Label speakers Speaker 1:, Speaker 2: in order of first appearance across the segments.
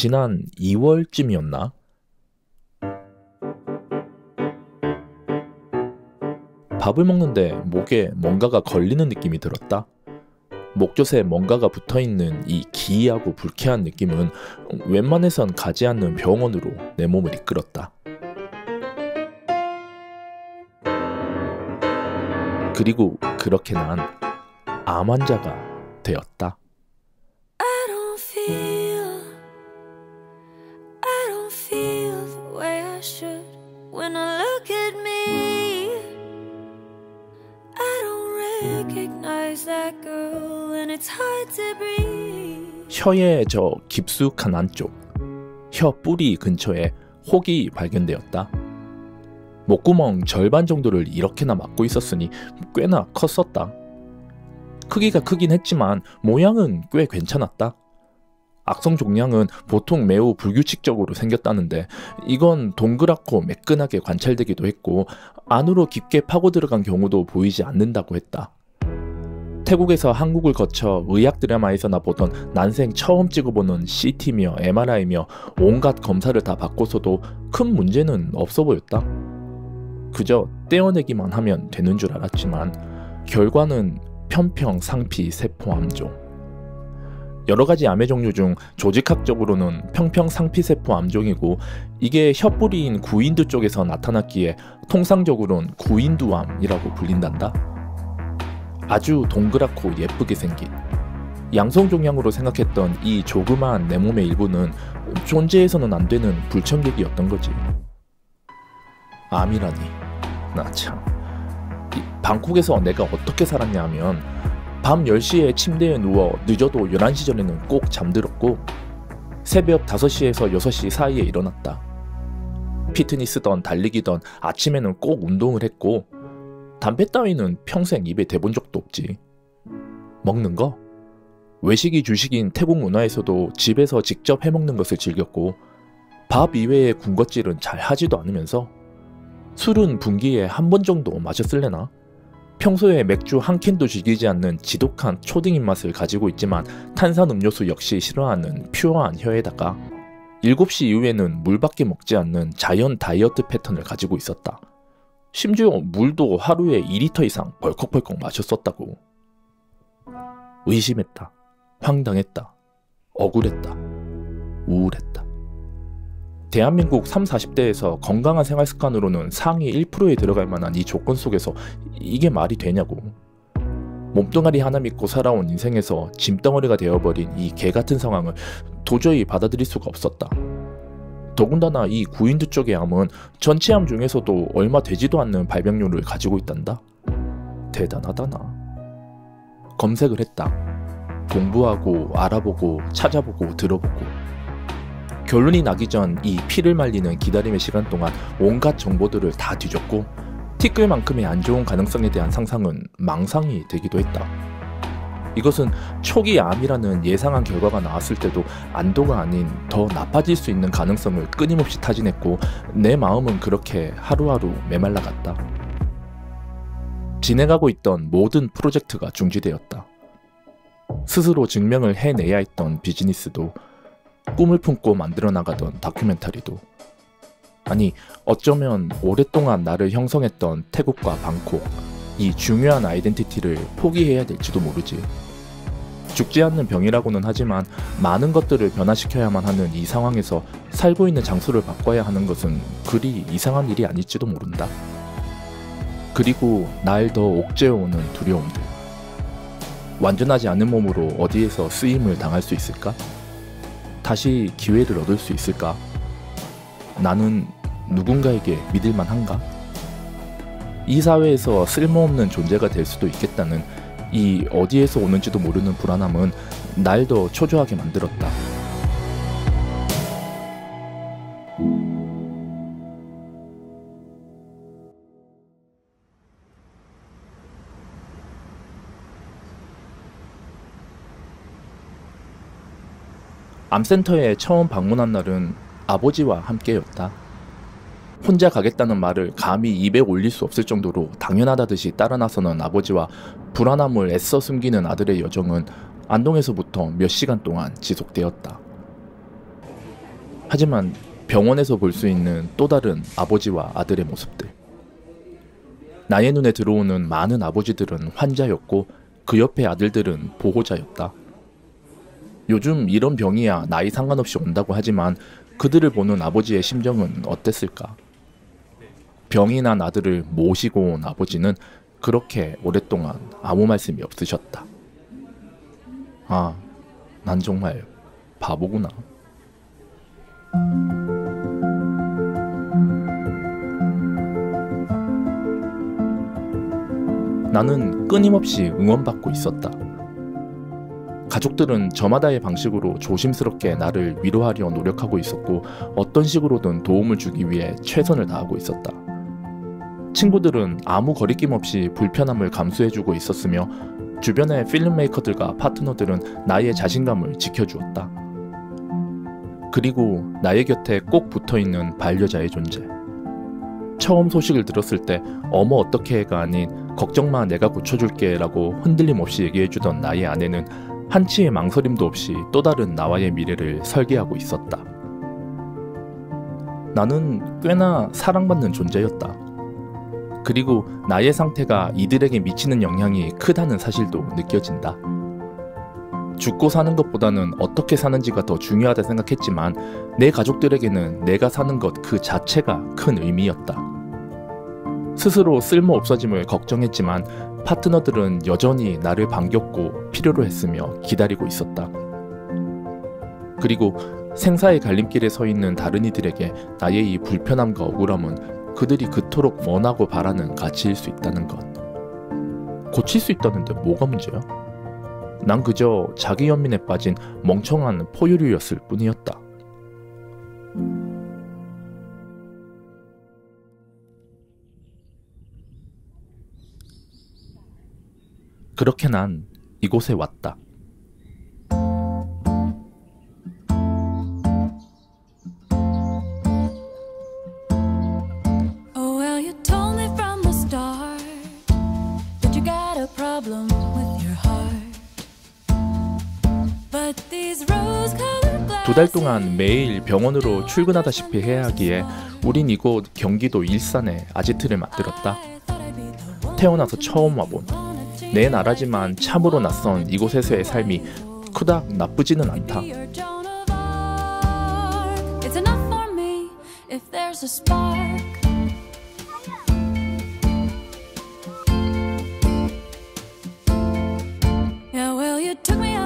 Speaker 1: 지난 2월쯤이었나? 밥을 먹는데 목에 뭔가가 걸리는 느낌이 들었다. 목젖에 뭔가가 붙어있는 이 기이하고 불쾌한 느낌은 웬만해선 가지 않는 병원으로 내 몸을 이끌었다. 그리고 그렇게 난 암 환자가 되었다. 혀의 저 깊숙한 안쪽, 혀 뿌리 근처에 혹이 발견되었다. 목구멍 절반 정도를 이렇게나 막고 있었으니 꽤나 컸었다. 크기가 크긴 했지만 모양은 꽤 괜찮았다. 악성 종양은 보통 매우 불규칙적으로 생겼다는데 이건 동그랗고 매끈하게 관찰되기도 했고 안으로 깊게 파고 들어간 경우도 보이지 않는다고 했다. 태국에서 한국을 거쳐 의학 드라마에서나 보던 난생 처음 찍어보는 CT며 MRI며 온갖 검사를 다 받고서도 큰 문제는 없어 보였다. 그저 떼어내기만 하면 되는 줄 알았지만 결과는 편평상피 세포암종. 여러가지 암의 종류 중 조직학적으로는 평평상피세포 암종이고 이게 혀뿌리인 구인두 쪽에서 나타났기에 통상적으로는 구인두암이라고 불린단다. 아주 동그랗고 예쁘게 생긴 양성종양으로 생각했던 이 조그마한 내 몸의 일부는 존재해서는 안 되는 불청객이었던 거지. 암이라니, 나 참. 방콕에서 내가 어떻게 살았냐 하면 밤 10시에 침대에 누워 늦어도 11시 전에는 꼭 잠들었고 새벽 5시에서 6시 사이에 일어났다. 피트니스던 달리기던 아침에는 꼭 운동을 했고 담배 따위는 평생 입에 대본 적도 없지. 먹는 거? 외식이 주식인 태국 문화에서도 집에서 직접 해먹는 것을 즐겼고 밥 이외의 군것질은 잘 하지도 않으면서 술은 분기에 한 번 정도 마셨을래나? 평소에 맥주 한 캔도 즐기지 않는 지독한 초딩 입맛을 가지고 있지만 탄산음료수 역시 싫어하는 퓨어한 혀에다가 7시 이후에는 물밖에 먹지 않는 자연 다이어트 패턴을 가지고 있었다. 심지어 물도 하루에 2리터 이상 벌컥벌컥 마셨었다고. 의심했다. 황당했다. 억울했다. 우울했다. 대한민국 30, 40대에서 건강한 생활습관으로는 상위 1%에 들어갈 만한 이 조건 속에서 이게 말이 되냐고. 몸뚱아리 하나 믿고 살아온 인생에서 짐덩어리가 되어버린 이 개같은 상황을 도저히 받아들일 수가 없었다. 더군다나 이 구인두 쪽의 암은 전체 암 중에서도 얼마 되지도 않는 발병률을 가지고 있단다. 대단하다 나. 검색을 했다. 공부하고 알아보고 찾아보고 들어보고 결론이 나기 전 이 피를 말리는 기다림의 시간 동안 온갖 정보들을 다 뒤졌고 티끌만큼의 안 좋은 가능성에 대한 상상은 망상이 되기도 했다. 이것은 초기 암이라는 예상한 결과가 나왔을 때도 안도가 아닌 더 나빠질 수 있는 가능성을 끊임없이 타진했고 내 마음은 그렇게 하루하루 메말라갔다. 진행하고 있던 모든 프로젝트가 중지되었다. 스스로 증명을 해내야 했던 비즈니스도 꿈을 품고 만들어 나가던 다큐멘터리도 아니 어쩌면 오랫동안 나를 형성했던 태국과 방콕 이 중요한 아이덴티티를 포기해야 될지도 모르지. 죽지 않는 병이라고는 하지만 많은 것들을 변화시켜야만 하는 이 상황에서 살고 있는 장소를 바꿔야 하는 것은 그리 이상한 일이 아닐지도 모른다. 그리고 날 더 옥죄어오는 두려움들. 완전하지 않은 몸으로 어디에서 쓰임을 당할 수 있을까? 다시 기회를 얻을 수 있을까? 나는 누군가에게 믿을만한가? 이 사회에서 쓸모없는 존재가 될 수도 있겠다는 이 어디에서 오는지도 모르는 불안함은 날 더 초조하게 만들었다. 암센터에 처음 방문한 날은 아버지와 함께였다. 혼자 가겠다는 말을 감히 입에 올릴 수 없을 정도로 당연하다듯이 따라 나서는 아버지와 불안함을 애써 숨기는 아들의 여정은 안동에서부터 몇 시간 동안 지속되었다. 하지만 병원에서 볼 수 있는 또 다른 아버지와 아들의 모습들. 나의 눈에 들어오는 많은 아버지들은 환자였고 그 옆에 아들들은 보호자였다. 요즘 이런 병이야 나이 상관없이 온다고 하지만 그들을 보는 아버지의 심정은 어땠을까? 병이 난 아들을 모시고 온 아버지는 그렇게 오랫동안 아무 말씀이 없으셨다. 아, 난 정말 바보구나. 나는 끊임없이 응원받고 있었다. 가족들은 저마다의 방식으로 조심스럽게 나를 위로하려 노력하고 있었고 어떤 식으로든 도움을 주기 위해 최선을 다하고 있었다. 친구들은 아무 거리낌 없이 불편함을 감수해주고 있었으며 주변의 필름메이커들과 파트너들은 나의 자신감을 지켜주었다. 그리고 나의 곁에 꼭 붙어있는 반려자의 존재. 처음 소식을 들었을 때 어머 어떻게 해가 아닌 걱정마 내가 고쳐줄게 라고 흔들림 없이 얘기해주던 나의 아내는 한치의 망설임도 없이 또 다른 나와의 미래를 설계하고 있었다. 나는 꽤나 사랑받는 존재였다. 그리고 나의 상태가 이들에게 미치는 영향이 크다는 사실도 느껴진다. 죽고 사는 것보다는 어떻게 사는지가 더 중요하다 생각했지만 내 가족들에게는 내가 사는 것 그 자체가 큰 의미였다. 스스로 쓸모 없어짐을 걱정했지만 파트너들은 여전히 나를 반겼고 필요로 했으며 기다리고 있었다. 그리고 생사의 갈림길에 서 있는 다른 이들에게 나의 이 불편함과 억울함은 그들이 그토록 원하고 바라는 가치일 수 있다는 것. 고칠 수 있다는데 뭐가 문제야? 난 그저 자기 연민에 빠진 멍청한 포유류였을 뿐이었다. 그렇게 난 이곳에 왔다. 두 달 동안 매일 병원으로 출근하다시피 해야 하기에 우린 이곳 경기도 일산에 아지트를 만들었다. 태어나서 처음 와본 내 나라지만 참으로 낯선 이곳에서의 삶이 그닥 나쁘지는 않다.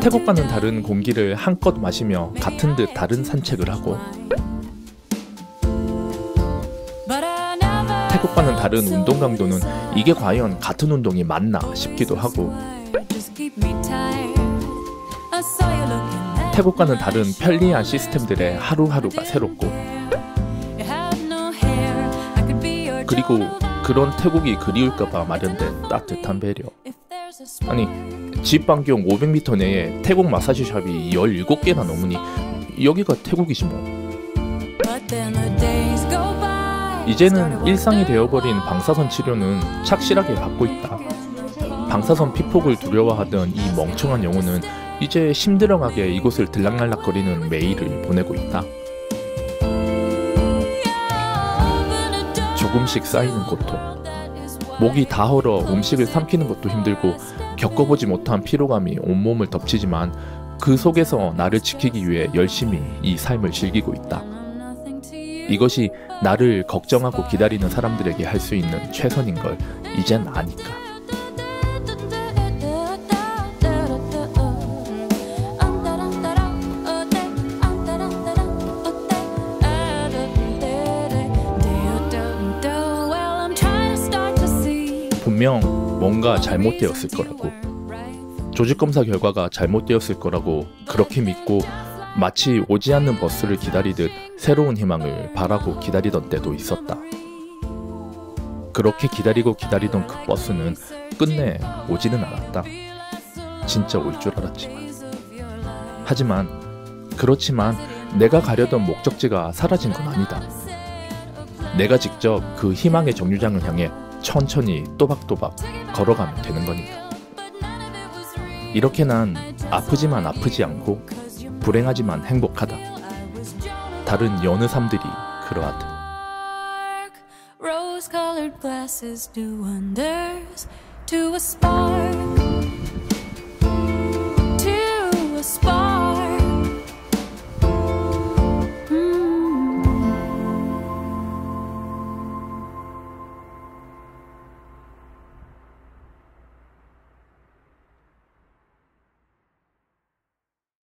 Speaker 1: 태국과는 다른 공기를 한껏 마시며 같은 듯 다른 산책을 하고 태국과는 다른 운동 강도는 이게 과연 같은 운동이 맞나 싶기도 하고 태국과는 다른 편리한 시스템들의 하루하루가 새롭고 그리고 그런 태국이 그리울까봐 마련된 따뜻한 배려. 아니 집 반경 500m 내에 태국 마사지샵이 17개나 넘으니 여기가 태국이지 뭐. 이제는 일상이 되어버린 방사선 치료는 착실하게 받고 있다. 방사선 피폭을 두려워하던 이 멍청한 영혼은 이제 힘들어하게 이곳을 들락날락거리는 매일을 보내고 있다. 조금씩 쌓이는 고통, 목이 다 얼어 음식을 삼키는 것도 힘들고 겪어보지 못한 피로감이 온몸을 덮치지만 그 속에서 나를 지키기 위해 열심히 이 삶을 즐기고 있다. 이것이 나를 걱정하고 기다리는 사람들에게 할 수 있는 최선인 걸 이젠 아니까. 분명 뭔가 잘못되었을 거라고, 조직검사 결과가 잘못되었을 거라고 그렇게 믿고 마치 오지 않는 버스를 기다리듯 새로운 희망을 바라고 기다리던 때도 있었다. 그렇게 기다리던 그 버스는 끝내 오지는 않았다. 진짜 올 줄 알았지만. 그렇지만 내가 가려던 목적지가 사라진 건 아니다. 내가 직접 그 희망의 정류장을 향해 천천히 또박또박 걸어가면 되는 거니까. 이렇게 난 아프지만 아프지 않고 불행하지만 행복하다. 다른 여느 삶들이 그러하듯.
Speaker 2: Rose-colored glasses do wonders to a spark. To a spark.